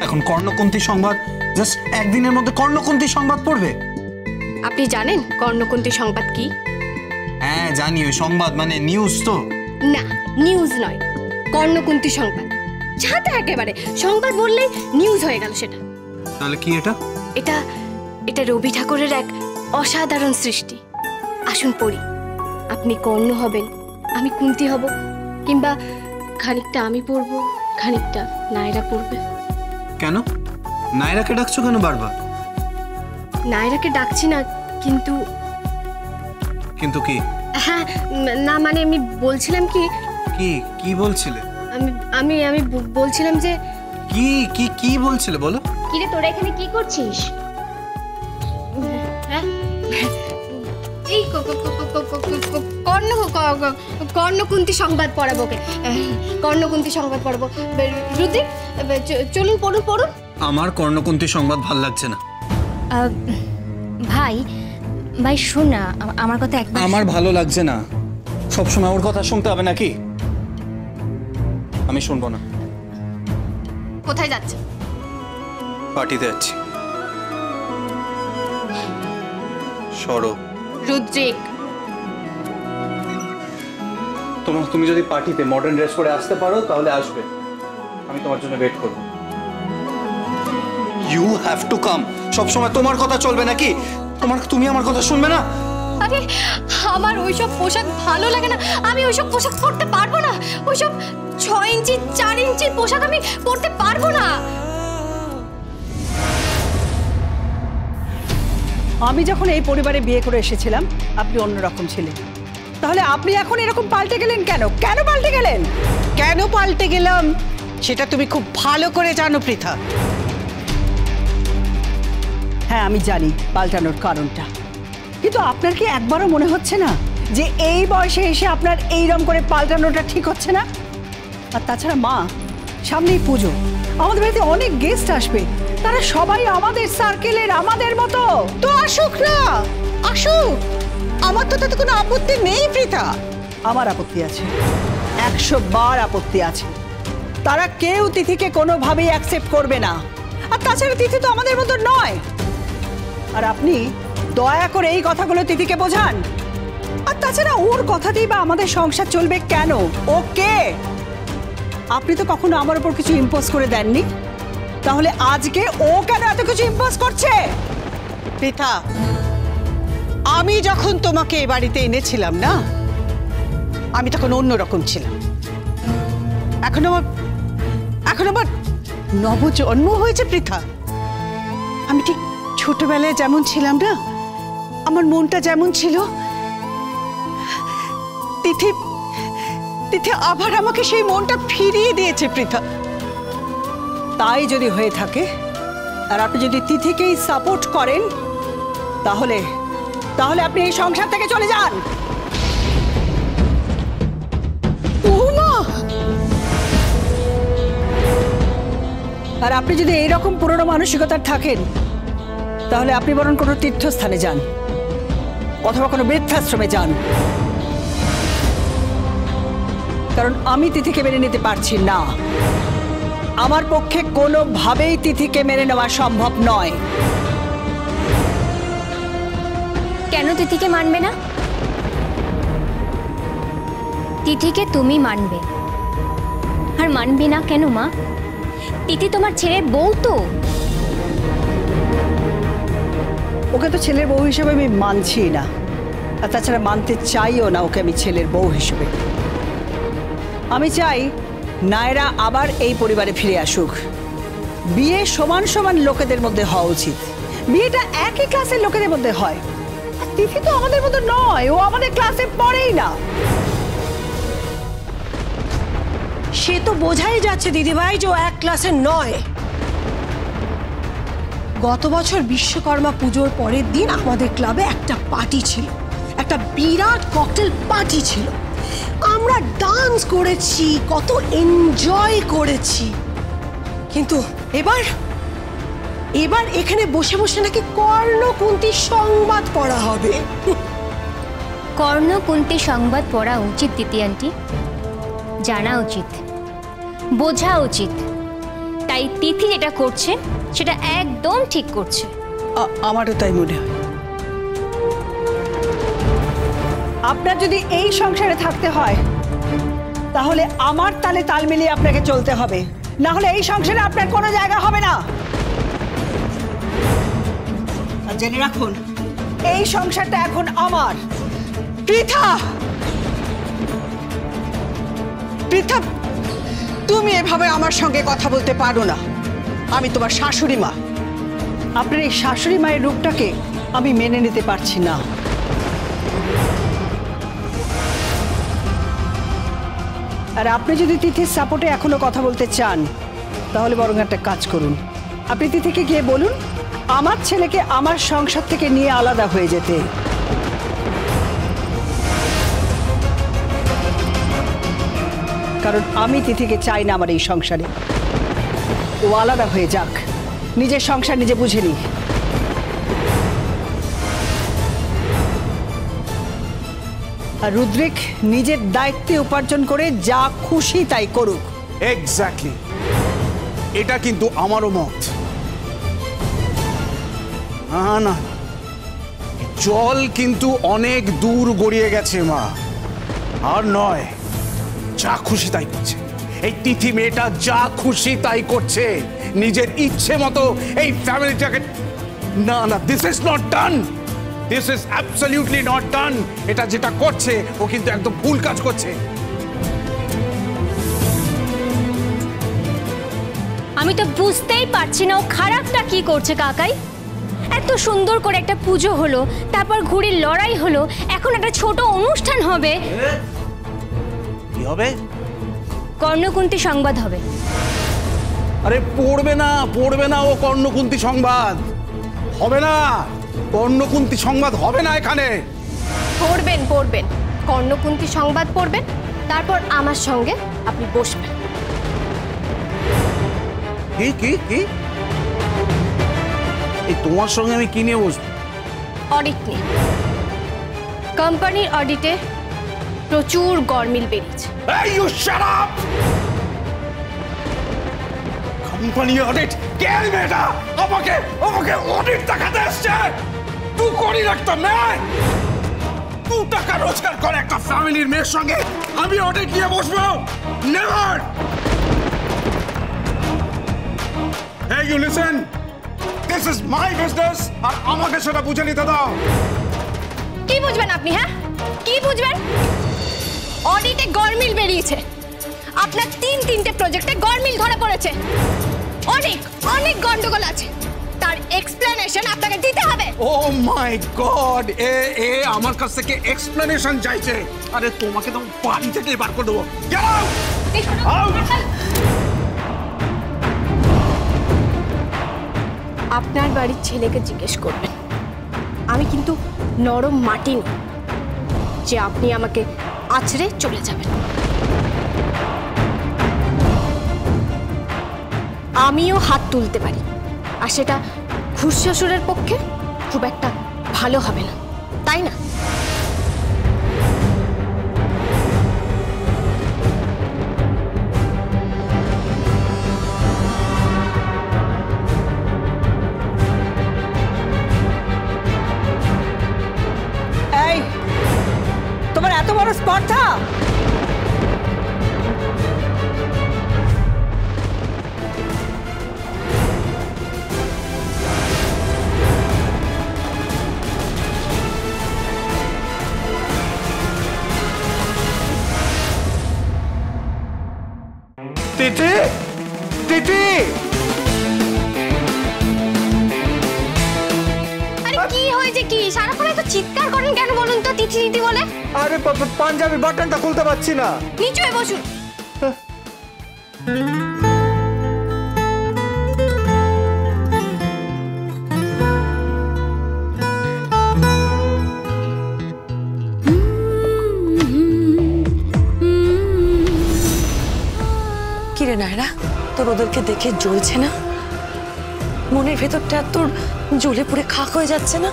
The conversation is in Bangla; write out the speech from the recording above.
এখন কর্ণকুন্তী সংবাদ জাস্ট একদিনের মধ্যে কর্ণকুন্তী সংবাদ পড়বে? আপনি জানেন কর্ণকুন্তী সংবাদ কি? হ্যাঁ জানি, ওই সংবাদ মানে নিউজ তো। না, নিউজ নয়, কর্ণকুন্তী সংবাদ। ছাতা একেবারে, সংবাদ বললেই নিউজ হয়ে গেল সেটা। তাহলে কি এটা? এটা এটা রবি ঠাকুরের এক অসাধারণ সৃষ্টি। আসুন পড়ি। আপনি কর্ণ হবেন, আমি কুন্তী হব, কিংবা খানিকটা আমি পড়বো, খানিকটা নায়রা পড়বে। কেন নায়রাকে ডাকছো কেন বারবার? নায়রাকে ডাকছি না, কিন্তু কিন্তু কি? হ্যাঁ না, মানে আমি বলছিলাম কি কি বলছিলে? আমি আমি বলছিলাম যে কি কি কি বলছিলে বলো। কিরে তোরা এখানে কি করছিস? হ্যাঁ এই কর্ণকুন্তী সংবাদ পড়াবো। কর্ণকুন্তী সংবাদ পড়াবো। রুদ্রিক চলুন পড়ুন। আমার কর্ণকুন্তী সংবাদ ভাল লাগছে না। ভাই ভাই শোন না, আমার কথা একবার। আমার ভালো লাগছে না, সবসময় ওর কথা শুনতে হবে নাকি? আমি শুনবো না। কোথায় যাচ্ছে? পার্টিতে যাচ্ছি। সরো। রুদ্রিক, তুমি যদি পার্টিতে মডার্ন ড্রেস পরে আসতে পারো তাহলে আসবে, আমি তোমার জন্য ওয়েট করব। You have to come. সবসময় তোমার কথা চলবে নাকি? তুমি আমার কথা শুনবে না? আরে আমার ওইসব পোশাক ভালো লাগে না, আমি ওইসব পোশাক পরতে পারবো না। ওইসব 6 ইঞ্চি 4 ইঞ্চির পোশাক আমি পরতে পারবো না। আমি যখন এই পরিবারে বিয়ে করে এসেছিলাম আপনি অন্যরকম ছিলেন, তাহলে আপনি এখন এরকম পাল্টে গেলেন কেন? কেন পাল্টে গেলেন? কেন পাল্টে গেলাম সেটা তুমি খুব ভালো করে জানো পৃথা। হ্যাঁ আমি জানি পাল্টানোর কারণটা, কিন্তু আপনার কি একবারও মনে হচ্ছে না যে এই বয়সে এসে আপনার এইরকম করে পাল্টানোটা ঠিক হচ্ছে না? আর তাছাড়া মা, সামনেই পুজো, আমাদের বাড়িতে অনেক গেস্ট আসবে, তারা সবাই আমাদের সার্কেলের, আমাদের মতো। তো আসুক না, আসুক, আমার তো তাতে কোনো আপত্তি নেই পৃথা। আমার আপত্তি আছে, 100 বার আপত্তি আছে। তারা কেউ তিথিকে কোনোভাবেই অ্যাকসেপ্ট করবে না, আর তাছাড়া তিথি তো আমাদের মতো নয়। আর আপনি দয়া করে এই কথাগুলো তিথিকে বোঝান। আর তাছাড়া ওর কথাতেই বা আমাদের সংসার চলবে কেন? ওকে আপনি তো কখনো আমার উপর কিছু ইম্পোজ করে দেননি, তাহলে আজকে ও কেন এত কিছু ইম্পোজ করছে? পৃথা, আমি যখন তোমাকে এই বাড়িতে এনেছিলাম না, আমি তখন অন্যরকম ছিলাম। এখন আমার নবজন্ম হয়েছে পৃথা। আমি ঠিক ছোটবেলায় যেমন ছিলাম না, আমার মনটা যেমন ছিল, তিথি আবার আমাকে সেই মনটা ফিরিয়ে দিয়েছে পৃথা। তাই যদি হয়ে থাকে, আর আপনি যদি তিথিকেই সাপোর্ট করেন, তাহলে আপনি এই সংসার থেকে চলে যান। আর আপনি যদি এইরকম পুরনো মানসিকতার থাকেন, তাহলে আপনি বরং কোনো তীর্থস্থানে যান, অথবা কোনো বৃদ্ধাশ্রমে যান। কারণ আমি তিথিকে মেনে নিতে পারছি না। আমার পক্ষে কোনোভাবেই তিথিকে মেনে নেওয়া সম্ভব নয়। কেন তিথিকে মানবে না? তিথিকে তুমি মানবে, আর মানবি না কেন মা? তিথি তোমার ছেলের বউ তো। ওকে তো ছেলের বউ হিসেবে আমি মানছি না, আর তাছাড়া মানতে চাইও না ওকে আমি ছেলের বউ হিসেবে। আমি চাই নায়রা আবার এই পরিবারে ফিরে আসুক। বিয়ে সমান সমান লোকেদের মধ্যে হওয়া উচিত, বিয়েটা একই ক্লাসের লোকেদের মধ্যে হয়। আর তিথি তো আমাদের মতো নয়, ও আমাদের ক্লাসে পড়েই না। সে তো বোঝাই যাচ্ছে দিদিভাই যে ও এক ক্লাসের নয়। গত বছর বিশ্বকর্মা পুজোর পরের দিন আমাদের ক্লাবে একটা পার্টি ছিল, একটা বিরাট ককটেল পার্টি ছিল। আমরা ডান্স করেছি, কত এনজয় করেছি, কিন্তু এবার এখানে বসে বসে নাকি কর্ণকুন্তী সংবাদ পড়া হবে। কর্ণকুন্তী সংবাদ পড়া উচিত দিদি আন্টি, জানা উচিত, বোঝা উচিত, তাই তিথি যেটা করছে সেটা একদম ঠিক করছে। আমারও তাই মনে হয়। আপনার যদি এই সংসারে থাকতে হয় তাহলে আমার তালে তাল মিলিয়ে আপনাকে চলতে হবে, না হলে এই সংসারে আপনার কোনো জায়গা হবে না। আর জেনে রাখুন, এই সংসারটা এখন আমার। পৃথা, পৃথা, তুমি এভাবে আমার সঙ্গে কথা বলতে পারো না। আমি তোমার শাশুড়ি মা। আপনার এই শাশুড়ি মায়ের রূপটাকে আমি মেনে নিতে পারছি না। আর আপনি যদি তিথির সাপোর্টে এখনো কথা বলতে চান তাহলে বরং একটা কাজ করুন, আপনি তিথিকে গিয়ে বলুন আমার ছেলেকে আমার সংসার থেকে নিয়ে আলাদা হয়ে যেতে। কারণ আমি তিথিকে চাই না আমার এই সংসারে। ও আলাদা হয়ে যাক, নিজের সংসার নিজে বুঝে নিক। আর রুদ্রিক নিজের দায়িত্বে উপার্জন করে যা খুশি তাই করুক। এক্স্যাক্টলি, এটা কিন্তু আমারও মত। না না, জল কিন্তু অনেক দূর গড়িয়ে গেছে মা। আর নয়, যা খুশি তাই করছে এই তিথি মেয়েটা, যা খুশি তাই করছে নিজের ইচ্ছে মতো এই ফ্যামিলিটাকে। না না, this is not done, this is absolutely not done. এটা যেটা করছে ও কিন্তু একদম ভুল কাজ করছে। আমি তো বুঝতেই পারছি না ও খারাপটা কি করছে কাকাই। এত সুন্দর করে একটা পুজো হলো, তারপর ঘুড়ির লড়াই হলো, এখন একটা ছোট অনুষ্ঠান হবে। কি হবে? কর্ণকুন্তী সংবাদ হবে। আরে পড়বে না ও কর্ণকুন্তী সংবাদ। হবে না, কর্ণকুন্তী সংবাদ হবে না এখানে। পড়বেন কর্ণকুন্তী সংবাদ পড়বেন, তারপর আমার সঙ্গে আপনি বসবেন। কি কি কি? এই তোমার সঙ্গে আমি কি নিয়ে বসবো? অডিট নিয়ে। কোম্পানির অডিটে প্রচুর গরমিল বেরিয়েছে। এই you shut up! Company audit? কে মেয়েটা আমাকে অডিট দেখাতে আসছে? তুই করি রাখতাম না। 2 টাকা রোজগার করে একটা ফ্যামিলির মেয়ের সঙ্গে আমি অডিট নিয়ে বসবো? Never! Hey, you listen! This is my business, আর আমাকে সেটা বুঝে নিতে দাও। কি বুঝবেন আপনি? হ্যাঁ, কি বুঝবেন? অডিটে গরমিল বেরিয়েছে। আপনার 3টে প্রজেক্টে গরমিল ধরা পড়েছে। অনেক গন্ডগোল আছে, তার এক্সপ্লেনেশন আপনাকে দিতে হবে। ও মাই গড, এ আমার কাছ থেকে এক্সপ্লেনেশন চাইছে। আরে তোমাকে তো বাড়ি থেকে বার করে দেবো। Get out! Out! আপনার বাড়ির ছেলেকে জিজ্ঞেস করবেন। আমি কিন্তু নরম মাটি নই যে আপনি আমাকে আছড়ে চলে যাবেন। আমিও হাত তুলতে পারি, আর সেটা খুড়শ্বশুরের পক্ষে খুব একটা ভালো হবে না, তাই না? এই, তোমার এত বড় স্পর্ধা! তিথি, তিথি! আরে কি হয়েছে কি? সারাক্ষণ এত চিৎকার করেন কেন বলুন তো, তিথি দিদি বলে? আরে পাঞ্জাবি বাটনটা খুলতে পারছি না। নিচে বসুন। কিরে নায়রা, তোর ওদেরকে দেখে জ্বলছে না? মনের ভেতরটা তোর জ্বলে পুড়ে খাক হয়ে যাচ্ছে না?